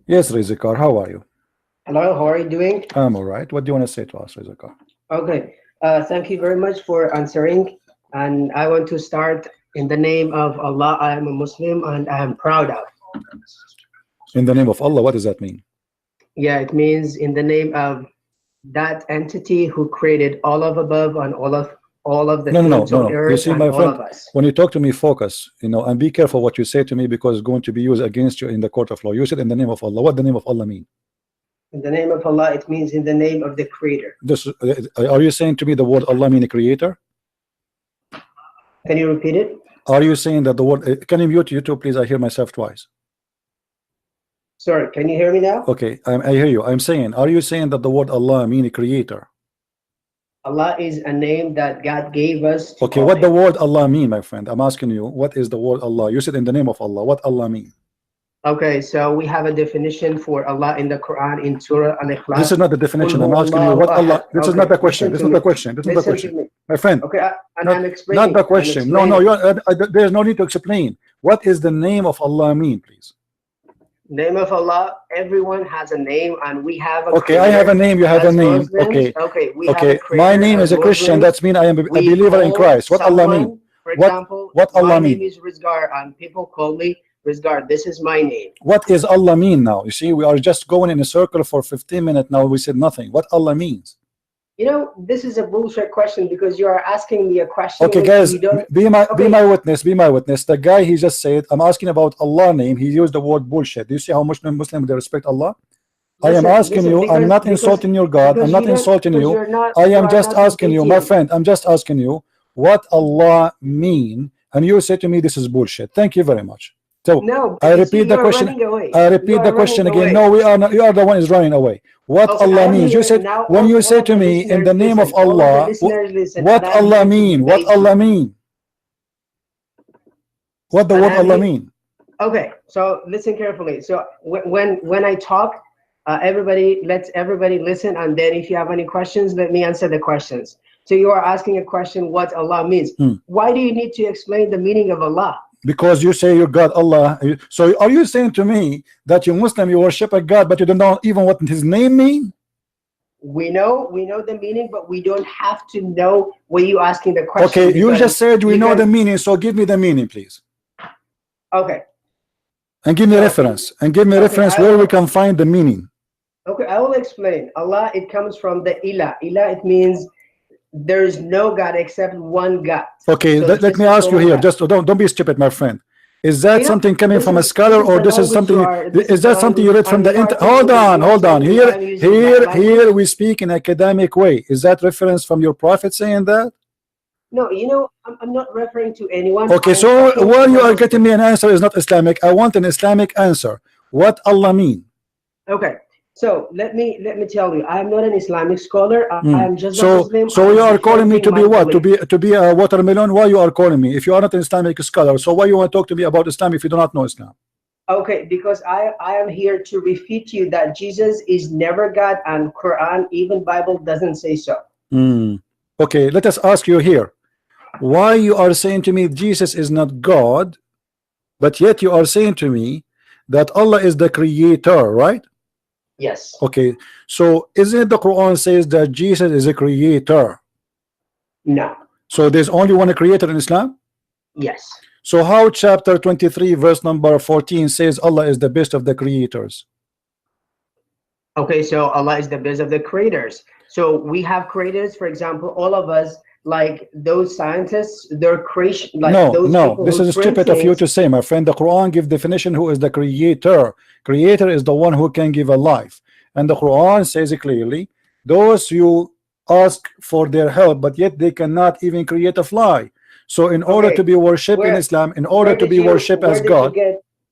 Yes, Rizikar, how are you? Hello, how are you doing? I'm all right. What do you want to say to us, Rizikar? Okay, thank you very much for answering. And I want to start in the name of Allah. I am a Muslim and I am proud of. In the name of Allah, what does that mean? Yeah, it means in the name of that entity who created all of above and all of the No, no, no, things no, on no. You earth see, and my all friend, of us. when you talk to me, focus, and be careful what you say to me because it's going to be used against you in the court of law. You said in the name of Allah. What the name of Allah mean? In the name of Allah, it means in the name of the Creator. This, are you saying to me the word Allah mean a creator? Can you repeat it? Are you saying that the word? Can you mute YouTube, please? I hear myself twice. Sorry, can you hear me now? Okay, I hear you. I'm saying, are you saying that the word Allah mean a creator? Allah is a name that God gave us to Okay, call what him. the word Allah mean, my friend? I'm asking you, what is the word Allah? You said in the name of Allah. What Allah mean? Okay, so we have a definition for Allah in the Quran in Surah This Al-Ikhlas. is not the definition. I'm asking you what Allah. This is not the question. This is not the question. This is not the question, my friend. Okay, and I'm Not explaining. the question. No, no. There's no need to explain. What is the name of Allah mean, please? Name of Allah. Everyone has a name, and we have a. Okay, I have a name. You have a name. Muslims, Okay. Okay. We Okay. have a My name is a Christian. That's mean I am a believer in Christ. What Allah mean? For example, What Allah my mean? name is Rizgar, and people call me Rizgar. This is my name. What is Allah mean now? You see, we are just going in a circle for 15 minutes now. We said nothing. What Allah means? You know, this is a bullshit question because you are asking me a question. Okay, guys, be my witness. Be my witness. The guy, he just said, I'm asking about Allah name. He used the word bullshit. Do you see how much Muslim they respect Allah? I am asking you. I'm not insulting your God. I'm not insulting you. I am just asking you, my friend. I'm just asking you what Allah mean, and you say to me this is bullshit. Thank you very much. So no, I repeat the question. I repeat the question again. No, we are not. You are the one is running away. What Allah means? You said when you say to me in the name of Allah, what Allah mean? What Allah mean? What the word Allah mean? Okay, so listen carefully. So when I talk, let everybody listen, and then if you have any questions, let me answer the questions. So you are asking a question, what Allah means. Why do you need to explain the meaning of Allah? Because you say you God Allah. So are you saying to me that you Muslim, you worship a God, but you don't know even what his name mean? We know the meaning, but we don't have to know what you asking the question. Okay, you just said we know the meaning, so give me the meaning, please. Okay. And give me a reference. And give me a reference where we can find the meaning. Okay, I will explain. Allah, it comes from the ilah. Ilah, it means there is no God except one God. Okay, so let me ask you here. Just don't be stupid, my friend. Is that something coming from a scholar, or this is something? Is that something you read from the internet? Hold on. Here we speak in academic way. Is that reference from your prophet saying that? No, I'm not referring to anyone. Okay, so why you are getting me an answer is not Islamic. I want an Islamic answer. What Allah mean? Okay. So let me tell you, I am not an Islamic scholar. I am just a Muslim. So you are calling me to be what? To be a watermelon? Why you are calling me? If you are not an Islamic scholar, so why you want to talk to me about Islam if you do not know Islam? Okay, because I am here to refute you that Jesus is never God, and Quran, even Bible, doesn't say so. Okay, let us ask you here. Why you are saying to me Jesus is not God, but yet you are saying to me that Allah is the creator, right? Yes. Okay, so isn't it the Quran says that Jesus is a creator? No. So there's only one creator in Islam? Yes. So how chapter 23 verse number 14 says Allah is the best of the creators? Okay, so Allah is the best of the creators. So we have creators, for example, all of us, like those scientists, their creation, like no, this is stupid of you to say, my friend. The Quran gives definition who is the creator. Creator is the one who can give a life, and the Quran says it clearly, those you ask for their help, but yet they cannot even create a fly. So in order to be worshipped in Islam, in order to be worshipped as God,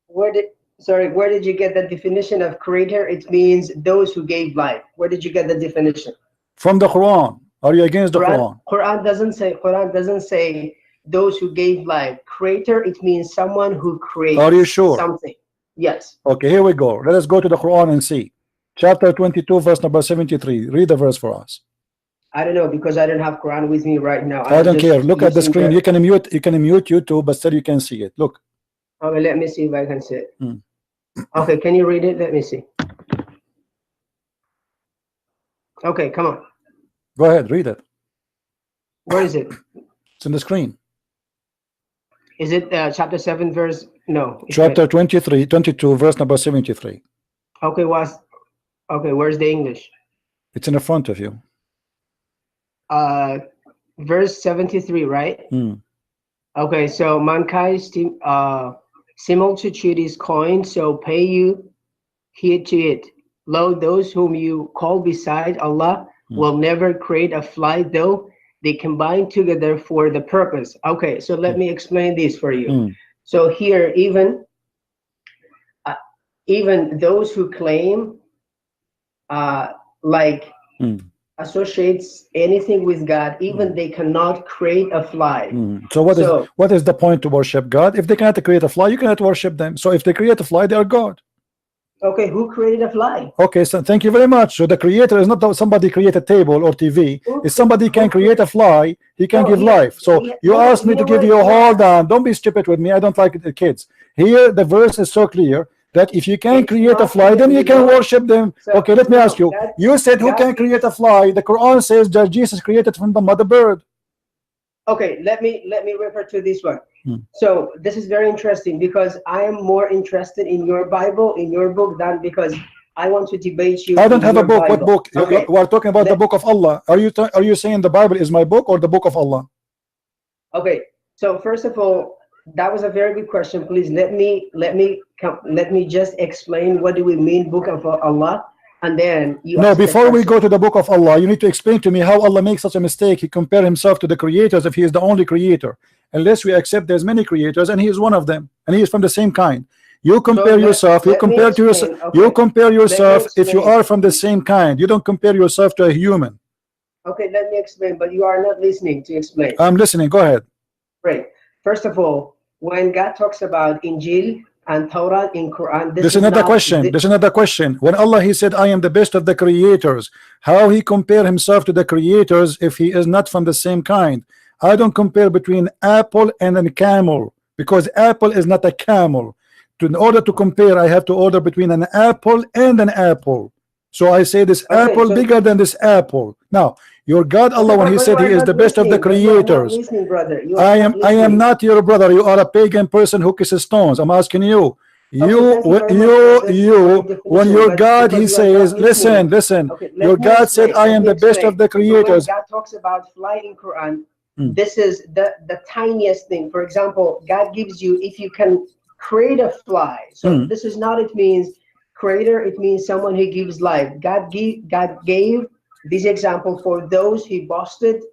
where did you get the definition of creator? It means those who gave life. Where did you get the definition? From the Quran. Are you against the Quran? Quran doesn't say those who gave life. Creator, it means someone who creates. Are you sure? Something. Yes. Okay, here we go. Let us go to the Quran and see. Chapter 22, verse number 73. Read the verse for us. I don't know, because I don't have Quran with me right now. I don't care. Look at the screen. You can mute YouTube, but still you can see it. Look. Okay, let me see if I can see it. Okay, can you read it? Let me see. Okay, come on. Go ahead, read it. Where is it? It's in the screen. Is it chapter 7 verse? No. Chapter 22, verse number 73. Okay, where's the English? It's in the front of you. Verse 73, right? Mm. Okay, so mankind similitude is coined, so pay you heed to it. Lo, those whom you call beside Allah will never create a fly, though they combine together for the purpose. Okay, so let me explain this for you. So here, even those who claim associates anything with God, even they cannot create a fly. So what is the point to worship God? If they cannot create a fly, you cannot worship them. So if they create a fly, they are God. Okay, who created a fly? Okay, so thank you very much. So the creator is not somebody create a table or TV. If somebody can create a fly, he can give life. So you asked me to give you, hold on, don't be stupid with me. I don't like the kids. Here the verse is so clear that if you can create a fly, then you can worship them. Okay, let me ask you. You said who can create a fly? The Quran says that Jesus created from the mother bird. Okay, let me refer to this one. So this is very interesting because I am more interested in your Bible, in your book, than because I want to debate you. I don't have a book. Bible. What book? Okay. We are talking about the book of Allah. Are you saying the Bible is my book or the book of Allah? Okay. So first of all, that was a very good question. Please let me just explain what do we mean book of Allah, and then you. No, before we go to the book of Allah, you need to explain to me how Allah makes such a mistake. He compared himself to the creators if he is the only creator. Unless we accept there's many creators and he is one of them and he is from the same kind. You compare yourself, you compare to yourself, you compare yourself if you are from the same kind. You don't compare yourself to a human. Okay, let me explain, but you are not listening to explain. I'm listening, go ahead. Great. First of all, when God talks about Injil and Torah in Quran, this is another question. This is another question. When Allah he said, I am the best of the creators, how he compare himself to the creators if he is not from the same kind? I don't compare between apple and a camel because apple is not a camel. In order to compare, I have to order between an apple and an apple. So I say this apple bigger than this apple. Now, your God Allah, when he said he is the best of the creators, I am not your brother. You are a pagan person who kisses stones. I'm asking you. When your God he says, listen, your God said, I am the best of the creators. When God talks about fly in Quran, this is the tiniest thing. For example, God gives you, if you can create a fly. So this is not, it means creator, it means someone who gives life. God gave this example for those who busted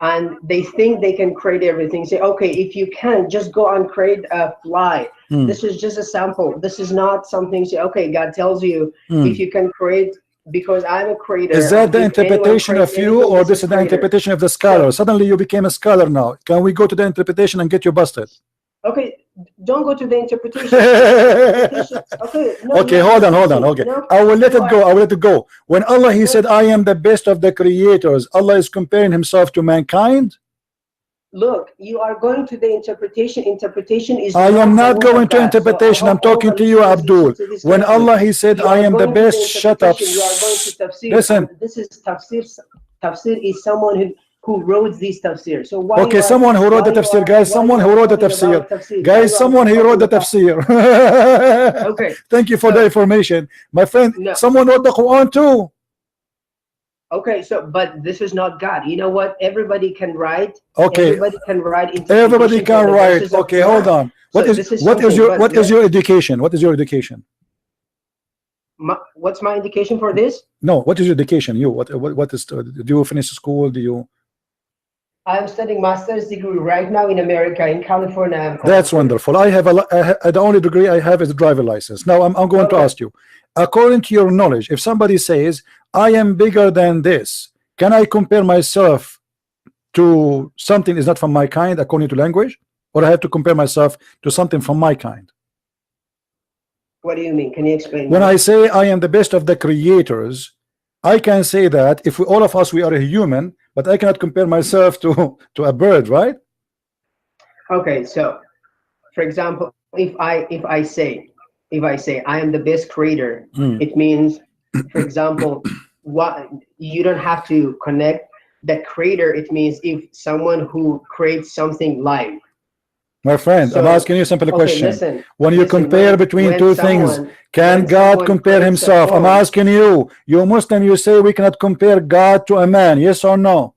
and they think they can create everything. Say, okay, if you can, just go and create a fly. This is just a sample. This is not something, say, okay, God tells you if you can create, because I'm a creator. Is that the interpretation of you, or this is the interpretation of the scholar? Suddenly you became a scholar now. Can we go to the interpretation and get you busted? Okay, don't go to the interpretation. Okay, hold on. Okay, I will let it go. When Allah he said, I am the best of the creators, Allah is comparing himself to mankind. Look, you are going to the interpretation. Interpretation is. I am not going to interpretation. I'm talking to you, Abdul. When Allah he said, I am the best, shut up. You are going to tafsir. Listen. This is tafsir. Tafsir is someone who wrote this tafsir. So why? Okay, someone who wrote the tafsir, guys. Someone who wrote the tafsir, guys. Someone who wrote the tafsir. Okay. Thank you for the information, my friend. Someone wrote the Quran too. Okay, so but this is not God. You know what? Everybody can write. Okay. Everybody can write. Everybody can write. Okay, hold on. What is your education? What is your education? What's my education for this? No, what is your education? You what is? Do you finish school? Do you? I'm studying master's degree right now in America, in California. That's wonderful. I have the only degree I have is a driver license. Now I'm going to ask you, according to your knowledge, if somebody says I am bigger than this, can I compare myself to something is not from my kind according to language, or I have to compare myself to something from my kind? What do you mean? Can you explain? When I say I am the best of the creators, I can say that if all of us we are a human, but I cannot compare myself to a bird, right? Okay, so for example, if I say if I say I am the best creator, it means, for example, what you don't have to connect the creator. It means if someone who creates something live. My friend, So, I'm asking you a simple question. Listen, when you compare between two things, can God compare himself? I'm asking you, you Muslim, you say we cannot compare God to a man, yes or no?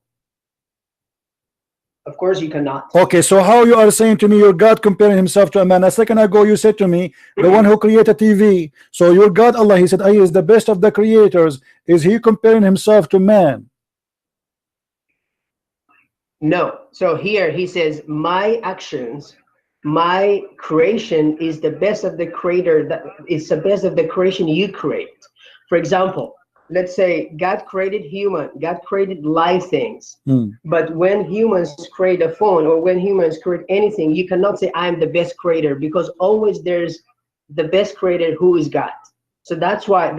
Of course you cannot. Okay, so how you are saying to me your God comparing himself to a man? A second ago you said to me, the one who created TV. So your God Allah, he said, he is the best of the creators. Is he comparing himself to man? No. So here he says, my actions, my creation is the best of the creator. That is the best of the creation you create. For example, let's say God created human, God created live things. But when humans create a phone or when humans create anything, you cannot say I'm the best creator, because always there's the best creator who is God. So that's why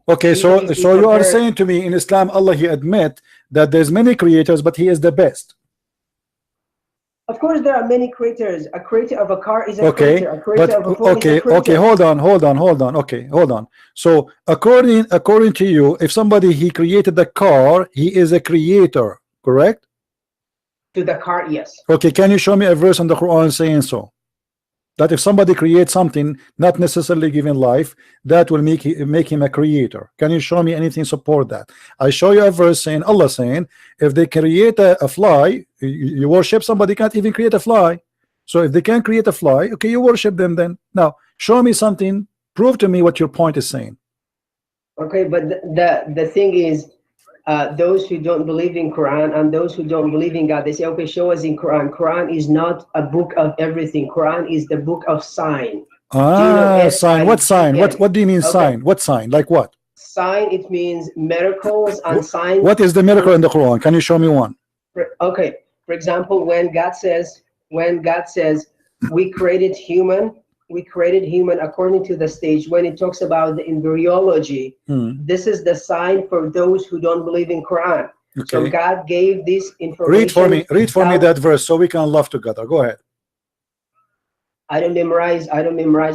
okay, so you are saying to me in Islam, Allah, he admit that there's many creators, but he is the best. Of course there are many creators. A creator of a car is a okay, creator. A creator but of a phone is a creator. okay, hold on. Okay, hold on. So according to you, if somebody he created the car, he is a creator, correct? To the car, yes. Okay, can you show me a verse in the Quran saying so? That if somebody creates something, not necessarily given life, that will make him a creator. Can you show me anything support that? I show you a verse saying, Allah saying, if they create a fly, you worship somebody can't even create a fly. So if they can create a fly, okay, you worship them then. Now show me something, prove to me what your point is saying. Okay, but the thing is, those who don't believe in Quran and those who don't believe in God, they say, okay, show us in Quran. Quran is not a book of everything. Quran is the book of sign. Sign. What sign? What do you mean sign? What sign? Like what? Sign, it means miracles and signs. What is the miracle in the Quran? Can you show me one? Okay, for example, when God says we created human according to the stage, when it talks about the embryology, this is the sign for those who don't believe in Quran. Okay. So God gave this information. Read for me that verse so we can laugh together. Go ahead. I don't memorize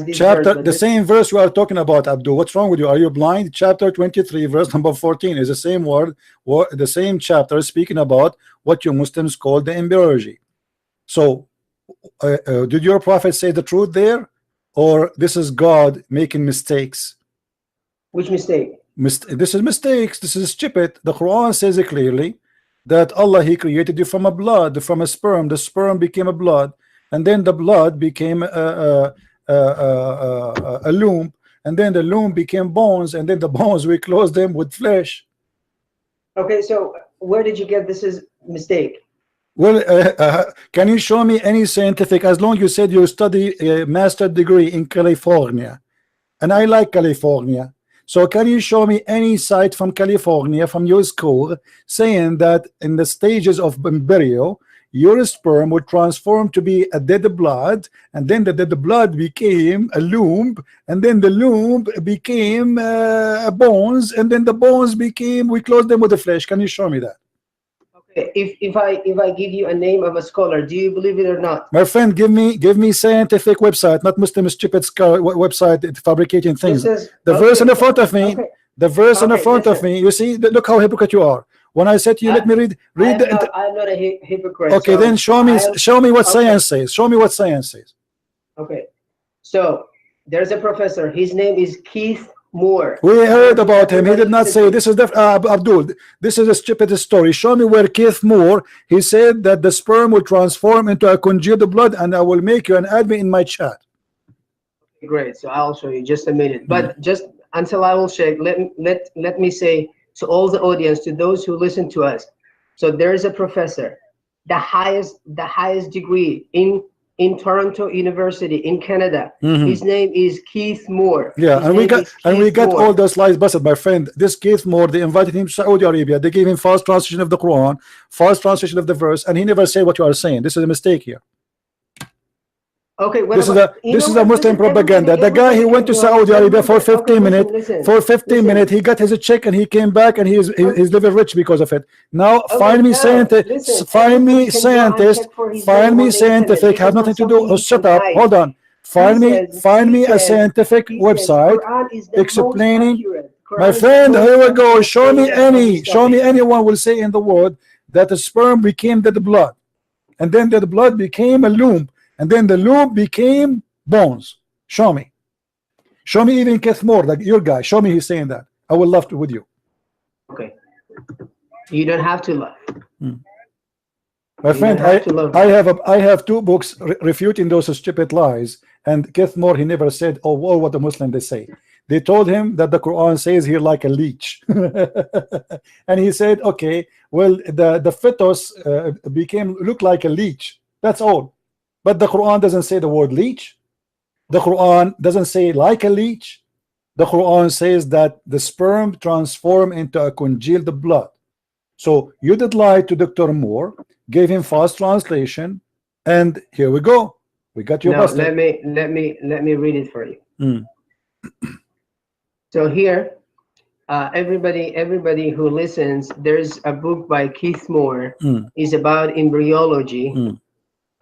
this chapter verse, the same verse you are talking about, Abdul. What's wrong with you? Are you blind? Chapter 23 verse number 14 is the same word, the same chapter, speaking about what you Muslims call the embryology. So did your prophet say the truth there, or this is God making mistakes? Which mistake? This is mistakes. This is stupid. The Quran says it clearly that Allah, he created you from a blood, from a sperm. The sperm became a blood, and then the blood became a loom, and then the loom became bones, and then the bones we close them with flesh. Okay, so where did you get this is mistake? Well, can you show me any scientific, as long you said you study a master degree in California, and I like California, so can you show me any site from California, from your school, saying that in the stages of embryo, your sperm would transform to be a dead blood, and then the dead blood became a loom, and then the loom became bones, and then the bones became, we close them with the flesh? Can you show me that? Okay, if I give you a name of a scholar, do you believe it or not? My friend, give me scientific website, not Muslim stupid website fabricating things. The verse in the front of me, the verse in the front of me, you see, look how hypocrite you are. When I said to you, let me read I'm not a hypocrite. Okay, so then show me what science says. Show me what science says. Okay, so there's a professor. His name is Keith Moore. We heard about him. He did not say this is Abdul. This is a stupid story. Show me where Keith Moore, he said that the sperm will transform into a congealed blood, and I will make you an admin in my chat. Great. So I'll show you just a minute. But just until I will shake, let me say to all the audience, to those who listen to us. So there is a professor, the highest degree in Toronto University in Canada. His name is Keith Moore. Yeah, and we got all those lies busted, my friend. This Keith Moore, they invited him to Saudi Arabia. They gave him false translation of the Quran, false translation of the verse, and he never said what you are saying. This is a mistake here. Okay, this is a Muslim propaganda. The guy, he went to Saudi Arabia for 15 minutes. For 15 minutes, he got his check and he came back, and he's living rich because of it. Now, find me scientist, find me scientific, have nothing to do. Oh, shut up. Hold on. Find He me, says- find he me a says- scientific he says website Quran is the explaining. most accurate. Quran My is the friend, most here we go. accurate Show me statement on any. this Show me topic. anyone will say in the world that the sperm became dead blood, and then the blood became a loop, and then the loop became bones. Show me. Show me even Keith Moore, like your guy. Show me he's saying that. I would love to with you. Okay. You don't have to laugh. My You friend, don't have to love I have two books refuting those stupid lies. And Keith Moore, he never said, oh, well, what the Muslim they say. They told him that the Quran says here like a leech. And he said, okay, well, the fetus look like a leech. That's all. But the Quran doesn't say the word leech. The Quran doesn't say like a leech. The Quran says that the sperm transform into a congealed blood. So you did lie to Dr. Moore, gave him false translation, and here we go. We got you No, busted. let me read it for you. Mm. So here, everybody who listens, there's a book by Keith Moore. It's about embryology,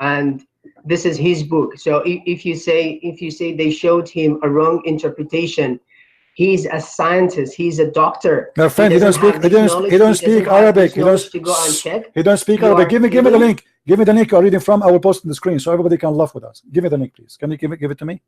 and this is his book. So if you say they showed him a wrong interpretation, he's a scientist. He's a doctor. My friend, he don't speak. He don't speak Arabic. He don't to go and check. He don't speak You Arabic. are Give me the kidding? link. Give me the link you're reading from. I will post it on the screen so everybody can laugh with us. Give me the link, please. Can you give it to me?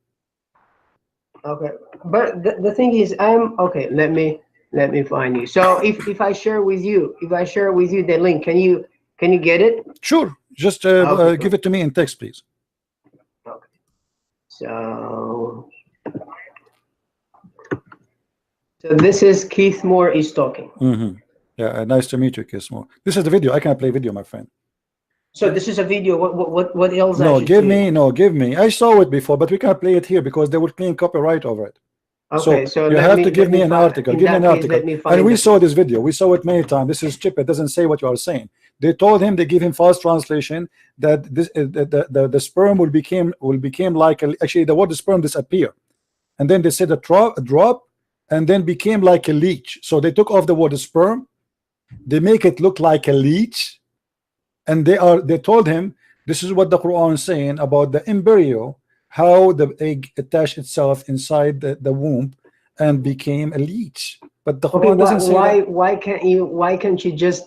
Okay, but the thing is, okay. Let me find you. So if I share with you, the link, can you get it? Sure. Just Okay, give it to me in text, please. Okay. So this is Keith Moore is talking. Yeah, nice to meet you, Keith Moore. This is the video. I can't play video, my friend. So this is a video. What else? No, I should give do? me. No, give me. I saw it before, but we can't play it here because they would claim copyright over it. Okay, so you let have me- to give let me me an find- article. in Give me that an case, let article. me find And we it. saw this video. We saw it many times. This is stupid. It doesn't say what you are saying. They told him, they give him false translation that this the sperm will became like actually the word sperm disappear, and then they said a drop, and then became like a leech. So they took off the word sperm, they make it look like a leech, and they told him this is what the Quran is saying about the embryo, how the egg attached itself inside the womb and became a leech. But the Okay, Quran doesn't say that. why can't you just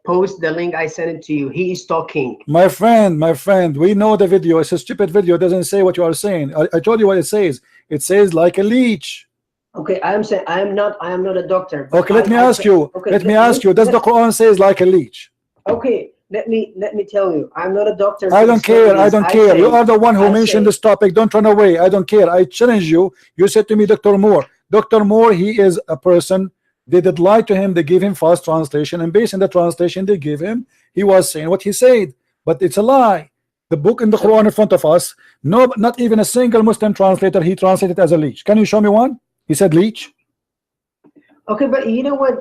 post the link? I sent it to you. He is talking. My friend, we know the video. It's a stupid video. It doesn't say what you are saying. I told you what it says. It says like a leech. Okay, I am saying I am not a doctor. but Okay, let me I ask said- you. okay, Let me ask you. Does the Quran says like a leech? Okay, let me tell you. I'm not a doctor. I to don't care. explain I this. don't care. You say- are the one who I mentioned say- this topic. Don't run away. I don't care. I challenge you. You said to me, Dr. Moore. Dr. Moore, he is a person. They did lie to him. They gave him false translation, and based on the translation they gave him, he was saying what he said. But it's a lie. The book in the Quran in front of us. No, not even a single Muslim translator. He translated as a leech. Can you show me one? He said leech. Okay, but you know what?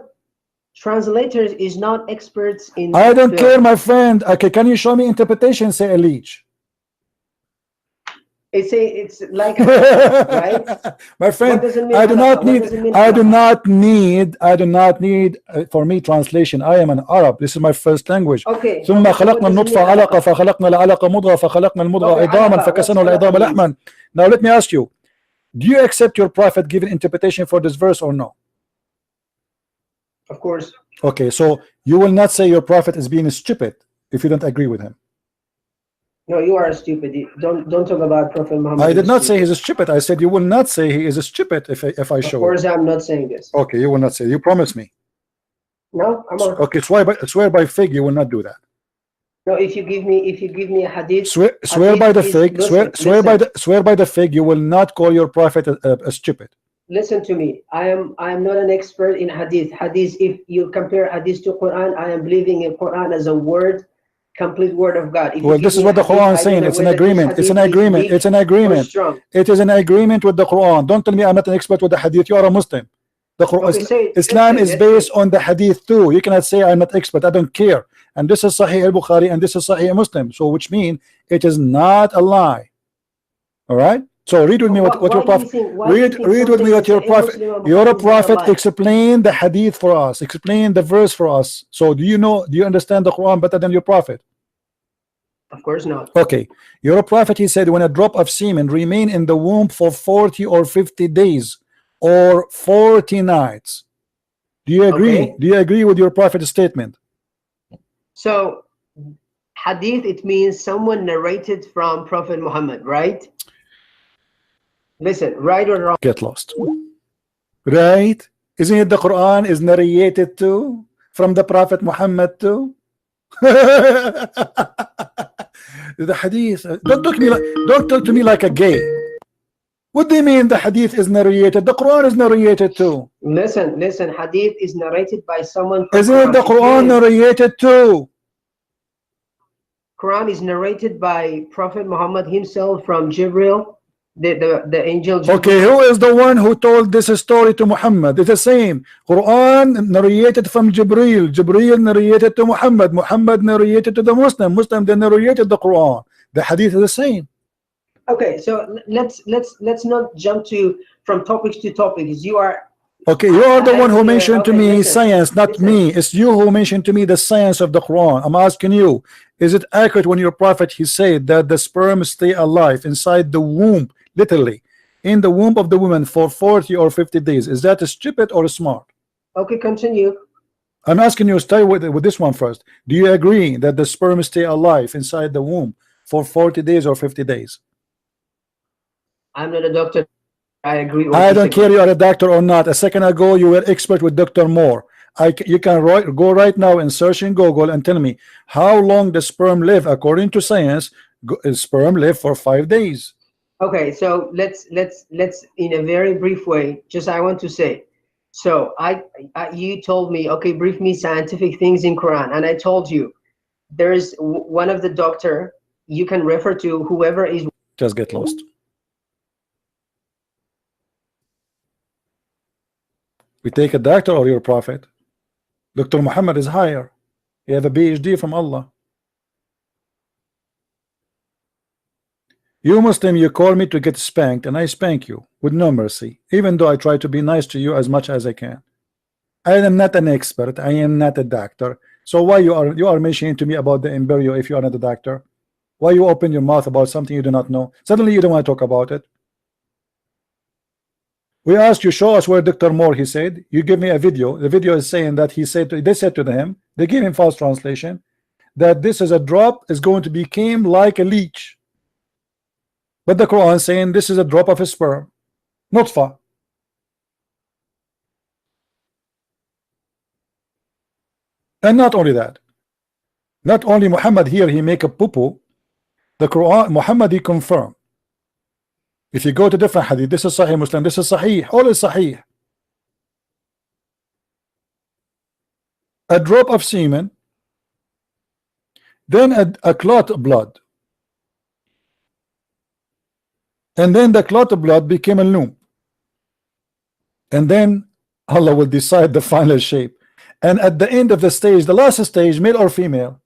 Translators is not experts in. I don't field. care, my friend. Okay, can you show me interpretation? Say a leech. It's like a right? My friend, What does it mean, I do halakha? not What need does it mean, I do halakha? not need for me translation. I am an Arab. This is my first language. Okay. ثم so what خلقنا does it mean, النطفة علقة halakha? فخلقنا العلقة مضغة فخلقنا المضغة Okay, عظاما علقة. فكسرنا What's العظام علقة لحما. Now let me ask you, do you accept your prophet giving interpretation for this verse or no? Of course. Okay, so you will not say your prophet is being stupid if you don't agree with him. No, you are stupid. Don't talk about Prophet Muhammad. I did is not say stupid. he's stupid. I said you will not say he is stupid if I Of show course, you. I'm not saying this. Okay, you will not say. You promise me. No, I'm not. Okay, swear by fig you will not do that. No, if you give me a hadith. Swear by the is- fig. listen, Swear by the fig. You will not call your prophet a stupid. Listen to me. I am not an expert in hadith. Hadith. If you compare hadith to Quran, I am believing in Quran as a word, complete word of God. If you Well, give this is me what the a hadith, Quran I is saying. don't know It's an whether this agreement. It's an hadith is agreement. weak It's an or agreement. strong. It is an agreement with the Quran. Don't tell me I'm not an expert with the hadith. You are a Muslim. The Quran, Okay, say it. Islam Let's is say it. based on the hadith too. You cannot say I'm not expert. I don't care. And this is Sahih al-Bukhari and this is Sahih Muslim. So which means it is not a lie. All right. So read with me what your prophet. Read with me what your prophet. Your prophet explain the hadith for us. Explain the verse for us. So do you understand the Quran better than your prophet? Of course not. Okay, your prophet, he said, when a drop of semen remain in the womb for 40 or 50 days or 40 nights. Do you agree? Okay. Do you agree with your prophet's statement? So hadith, it means someone narrated from Prophet Muhammad, right? Listen, right or wrong? Get lost. Right? Isn't it the Quran is narrated too from the Prophet Muhammad too? The hadith. Don't talk to me like a gay. What do you mean the hadith is narrated? The Quran is narrated too. Listen, hadith is narrated by someone from Isn't it the Quran narrated too? Quran is narrated by Prophet Muhammad himself from Jibril, the angel Jibril. Okay, who is the one who told this story to Muhammad? It's the same. Quran narrated from Jibril. Jibril narrated to Muhammad. Muhammad narrated to the Muslim. Muslim then narrated the Quran. The hadith is the same. Okay, so let's not jump from topics to topics. You are okay. You are the one who mentioned to me listen, science, not me. It's you who mentioned to me the science of the Quran. I'm asking you, is it accurate when your prophet he said that the sperm stay alive inside the womb, literally in the womb of the woman for 40 or 50 days? Is that stupid or smart? Okay, continue. I'm asking you, stay with this one first. Do you agree that the sperm stay alive inside the womb for 40 days or 50 days? I'm not a doctor. I agree. I don't care you are a doctor or not. A second ago you were expert with Dr. Moore. You can go right now and search in Google and tell me how long the sperm live. According to science, sperm live for 5 days. Okay, so let's in a very brief way, just I want to say, so you told me, okay, brief me scientific things in Quran, and I told you there is one of the doctor you can refer to, whoever is. Just get lost. We take a doctor or your prophet? Dr. Muhammad is higher. He have a PhD from Allah. You Muslim, you call me to get spanked, and I spank you with no mercy, even though I try to be nice to you as much as I can. I am not an expert. I am not a doctor. So why you are mentioning to me about the embryo if you are not a doctor? Why you open your mouth about something you do not know? Suddenly you don't want to talk about it. We asked you, show us where Dr. Moore, he said. You give me a video. The video is saying that he said they said to him, they gave him false translation, that this is a drop is going to become like a leech. But the Quran saying this is a drop of a sperm, nutfa. And not only that, not only Muhammad here he make a poo-poo, the Quran Muhammad he confirmed. If you go to different hadith, this is Sahih Muslim, this is Sahih, all is Sahih. A drop of semen, then a clot of blood, and then the clot of blood became a loom, and then Allah will decide the final shape. And at the end of the stage, the last stage, male or female,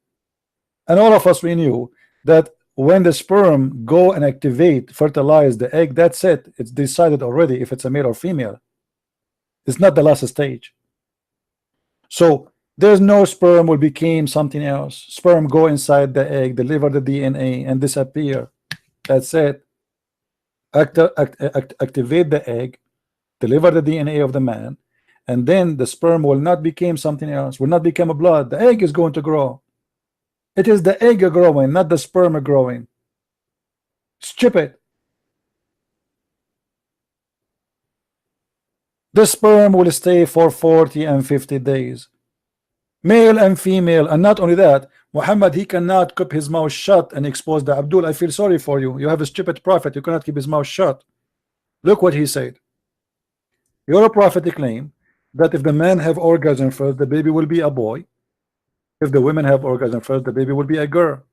and all of us we knew that when the sperm go and activate, fertilize the egg, that's it. It's decided already if it's a male or female. It's not the last stage. So there's no sperm will become something else. Sperm go inside the egg, deliver the DNA, and disappear. That's it. Activate the egg, deliver the DNA of the man, and then the sperm will not become something else, will not become a blood. The egg is going to grow. It is the egg growing, not the sperm growing. Stupid. The sperm will stay for 40 and 50 days. Male and female, and not only that, Muhammad, he cannot keep his mouth shut and expose the Abdul. I feel sorry for you. You have a stupid prophet. You cannot keep his mouth shut. Look what he said. Your prophet claim that if the man have orgasm first, the baby will be a boy. If the women have orgasm first, the baby will be a girl.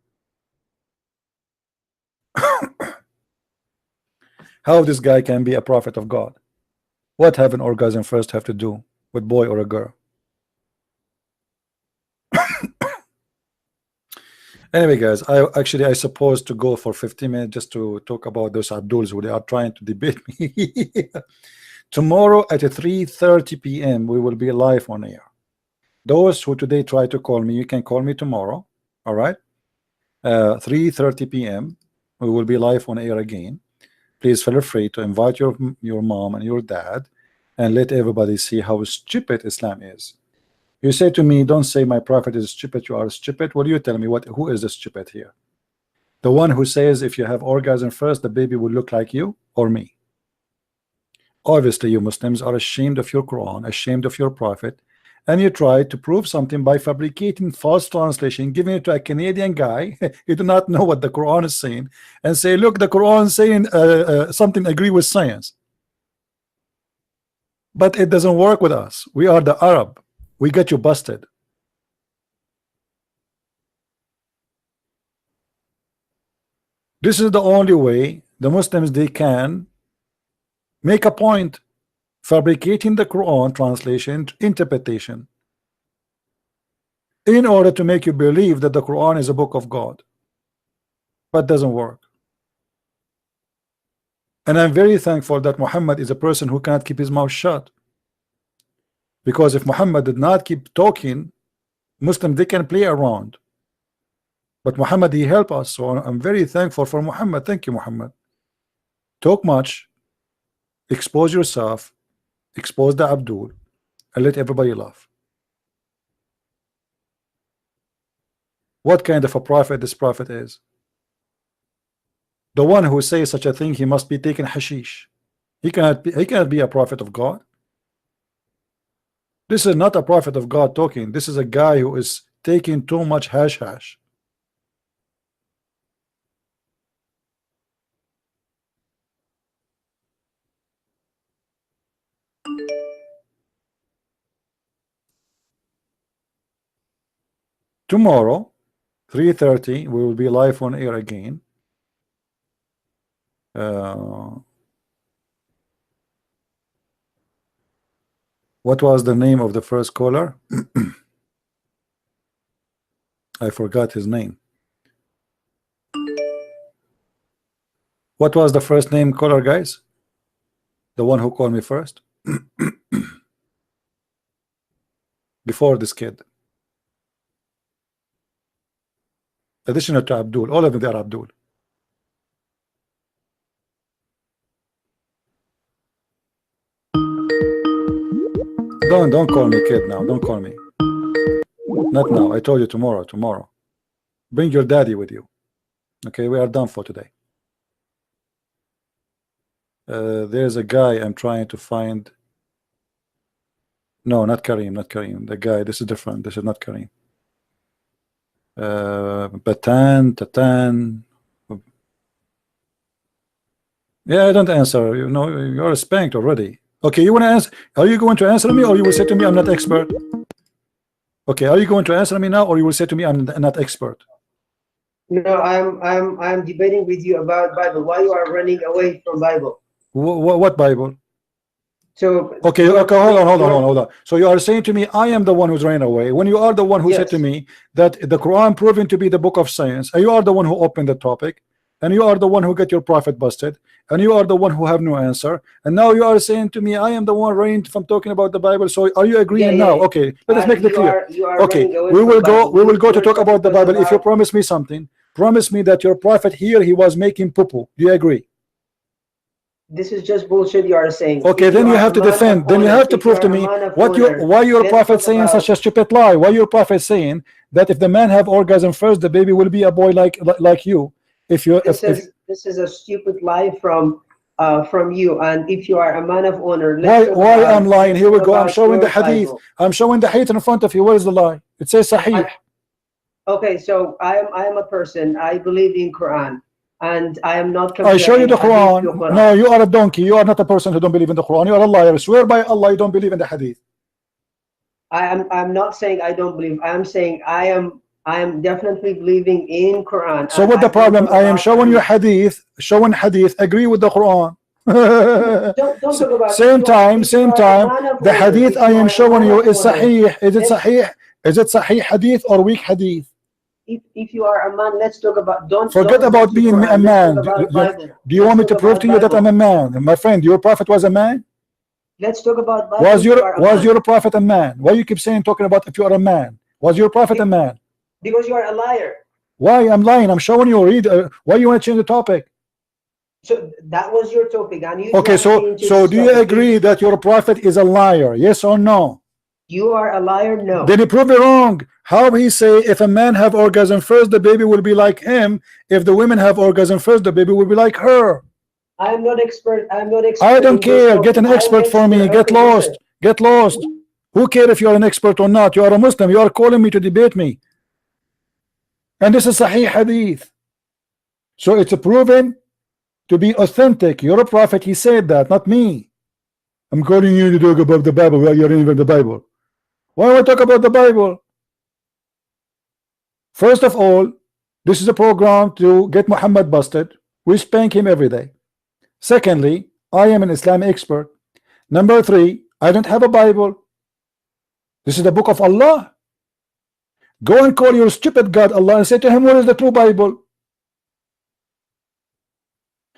How this guy can be a prophet of God? What have an orgasm first have to do with boy or a girl? Anyway, guys, I supposed to go for 15 minutes just to talk about those Abduls who they are trying to debate me. Tomorrow at 3:30 p.m. we will be live on air. Those who today try to call me, you can call me tomorrow. All right. 3:30 p.m. we will be live on air again. Please feel free to invite your mom and your dad and let everybody see how stupid Islam is. You say to me, don't say my prophet is stupid, you are stupid. What do you tell me? Who is the stupid here? The one who says if you have orgasm first the baby will look like you, or me? Obviously you Muslims are ashamed of your Quran, ashamed of your prophet, and you try to prove something by fabricating false translation, giving it to a Canadian guy you do not know what the Quran is saying, and say, look, the Quran is saying something agree with science. But it doesn't work with us. We are the Arab. We get you busted. This is the only way the Muslims they can make a point, fabricating the Quran translation interpretation in order to make you believe that the Quran is a book of God, but doesn't work. And I'm very thankful that Muhammad is a person who cannot keep his mouth shut, because if Muhammad did not keep talking, Muslims they can play around, but Muhammad he helped us. So I'm very thankful for Muhammad. Thank you, Muhammad. Talk much, expose yourself, expose the Abdul, and let everybody laugh. What kind of a prophet this prophet is? The one who says such a thing, he must be taking hashish. He cannot be a prophet of God. This is not a prophet of God talking. This is a guy who is taking too much hash. Tomorrow 3:30 we will be live on air again. What was the name of the first caller? I forgot his name. What was the first name caller, guys? The one who called me first? Before this kid. Additional to Abdul. All of them they are Abdul. Don't call me kid now. Don't call me. Not now. I told you tomorrow. Tomorrow. Bring your daddy with you. Okay, we are done for today. There's a guy I'm trying to find. No, not Kareem. Not Kareem. The guy. This is different. This is not Kareem. Tatan. Yeah, I don't answer. You know, you're spanked already. Okay, you want to answer? Are you going to answer me, or you will say to me, I'm not expert? Okay, are you going to answer me now, or you will say to me, I'm not expert? No, I'm debating with you about Bible. Why you are running away from Bible? What Bible? So okay, hold on. So you are saying to me, I am the one who's running away, when you are the one who said to me that the Quran proven to be the book of science, and you are the one who opened the topic, and you are the one who get your prophet busted, and you are the one who have no answer, and now you are saying to me, I am the one running from talking about the Bible. So are you agreeing now? Okay, let us make it clear. Okay, we will go to talk about the Bible. If you promise me something, promise me that your prophet here, he was making poo-poo. Do you agree? This is just bullshit you are saying. Okay, then you have to defend. Then you have to prove to me why your prophet saying such a stupid lie. Why your prophet saying that if the man have orgasm first, the baby will be a boy like you. If you this is a stupid lie from you. And if you are a man of honor, why I'm lying? Here we go. I'm showing the hadith. I'm showing the hadith in front of you. Where is the lie? It says sahih. Okay, so I am a person. I believe in Quran. And I am not. I show you the Quran. No, you are a donkey. You are not a person who don't believe in the Quran. You are a liar. Swear by Allah, you don't believe in the hadith. I'm not saying I don't believe. I am saying I am definitely believing in Quran. So what the problem? I am showing you hadith. Showing hadith. Agree with the Quran. Don't talk about same time. The hadith I am showing you is sahih. Is it sahih? Is it sahih hadith or weak hadith? If you are a man, let's talk about. Forget about being a man. Do you want me to prove to you that I'm a man? My friend, your prophet was a man. Let's talk about Bible. Was your prophet a man? Why you keep saying talking about if you are a man? Was your prophet a man? Because you are a liar. Why I'm lying? I'm showing you. Read. Why you want to change the topic? So that was your topic, and you Okay, dragged me into so this do you topic. agree that your prophet is a liar? Yes or no? You are a liar? No. Then you prove it wrong. How he say if a man have orgasm first, the baby will be like him. If the women have orgasm first, the baby will be like her. I am not expert. I'm not expert. I don't in this care. topic. Get an I am expert for me. expert. Get Okay, lost. listen. Get lost. Who cares if you are an expert or not? You are a Muslim. You are calling me to debate me. And this is Sahih Hadith. So it's proven to be authentic. You're a prophet. He said that, not me. I'm calling you to talk about the Bible. Well, you're even the Bible. Why do I talk about the Bible? First of all, this is a program to get Muhammad busted. We spank him every day. Secondly, I am an Islam expert. Number three, I don't have a Bible. This is the book of Allah. Go and call your stupid God Allah and say to him, what is the true Bible?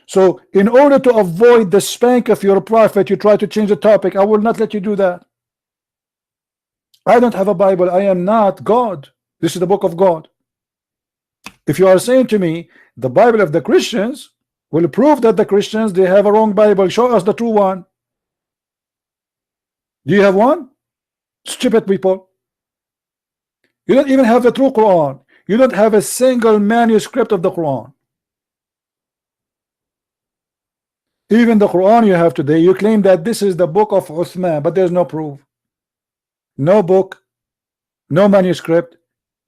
So in order to avoid the spank of your prophet, you try to change the topic. I will not let you do that. I don't have a Bible. I am not God. This is the book of God. If you are saying to me the Bible of the Christians will prove that the Christians they have a wrong Bible, show us the true one. Do you have one? Stupid people. You don't even have the true Quran. You don't have a single manuscript of the Quran. Even the Quran you have today, you claim that this is the book of Uthman, but there's no proof. No book, no manuscript,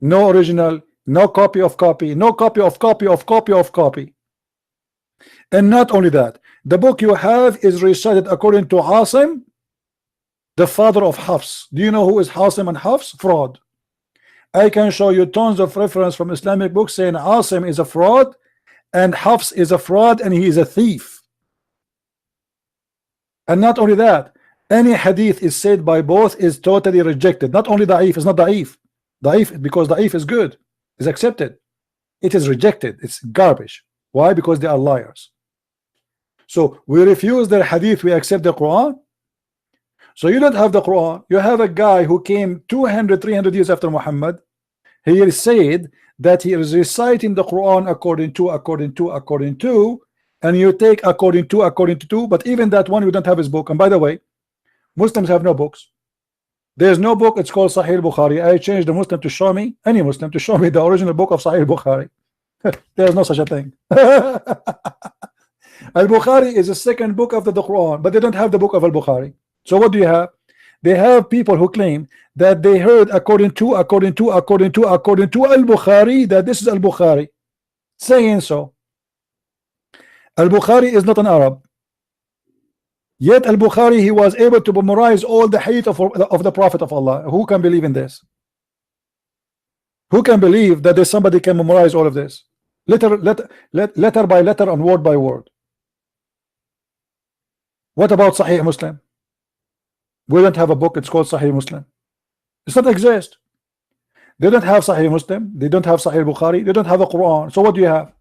no original, no copy of copy, no copy of copy of copy of copy. And not only that, the book you have is recited according to Asim, the father of Hafs. Do you know who is Asim and Hafs? Fraud. I can show you tons of reference from Islamic books saying Asim is a fraud and Hafs is a fraud and he is a thief. And not only that, any hadith is said by both is totally rejected. Not only da'if, it's not da'if. Da'if because da'if is good, is accepted. It is rejected, it's garbage. Why? Because they are liars. So we refuse their hadith, we accept the Quran. So you don't have the Quran, you have a guy who came 200-300 years after Muhammad. He said that he is reciting the Quran according to, and you take according to, but even that one we don't have his book. And by the way, Muslims have no books. There's no book, it's called Sahih Bukhari. I changed the Muslim to show me, any Muslim to show me the original book of Sahih Bukhari. There's no such a thing. Al-Bukhari is the second book after the Quran, but they don't have the book of Al-Bukhari. So what do you have? They have people who claim that they heard according to Al-Bukhari, that this is Al-Bukhari saying so. Al-Bukhari is not an Arab. Yet Al-Bukhari, he was able to memorize all the hadith of the Prophet of Allah. Who can believe in this? Who can believe that there's somebody can memorize all of this? Letter by letter and word by word. What about Sahih Muslim? We don't have a book, it's called Sahih Muslim. It doesn't exist. They don't have Sahih Muslim, they don't have Sahih Bukhari, they don't have a Quran. So what do you have?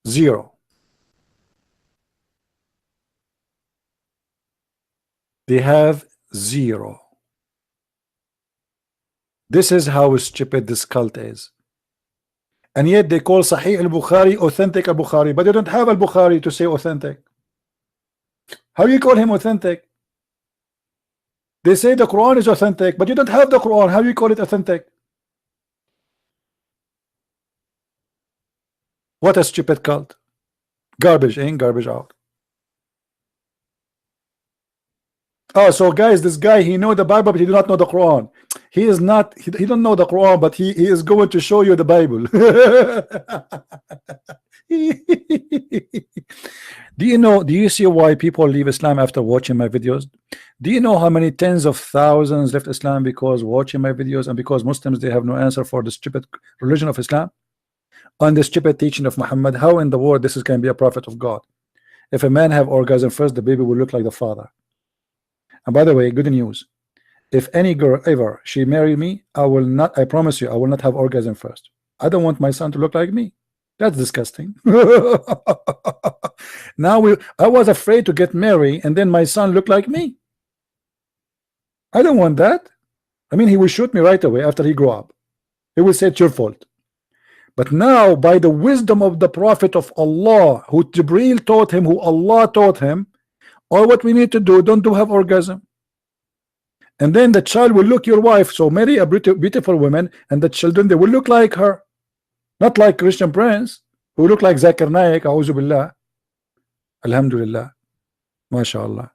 Zero. They have zero. This is how stupid this cult is. And yet they call Sahih al-Bukhari authentic al-Bukhari, but they don't have al-Bukhari to say authentic. How do you call him authentic? They say the Quran is authentic, but you don't have the Quran. How do you call it authentic? What a stupid cult. Garbage in, garbage out. Oh, so guys, this guy, he know the Bible, but he do not know the Quran. He is not, he don't know the Quran, but he is going to show you the Bible. Do you see why people leave Islam after watching my videos? Do you know how many tens of thousands left Islam because watching my videos and because Muslims, they have no answer for the stupid religion of Islam and the stupid teaching of Muhammad? How in the world this is can be a prophet of God? If a man have orgasm first, the baby will look like the father. And by the way, good news, if any girl ever she marry me, I promise you, I will not have orgasm first. I don't want my son to look like me. That's disgusting. Now I was afraid to get married and then my son looked like me. I don't want that. I mean, he will shoot me right away after he grew up. He will say it's your fault. But now, by the wisdom of the Prophet of Allah, who Jibreel taught him, who Allah taught him, all what we need to do, don't do have orgasm. And then the child will look your wife. So marry a beautiful woman, and the children, they will look like her. Not like Christian Prince, who look like Zakir Naik, A'udhu Billah. Alhamdulillah. MashaAllah.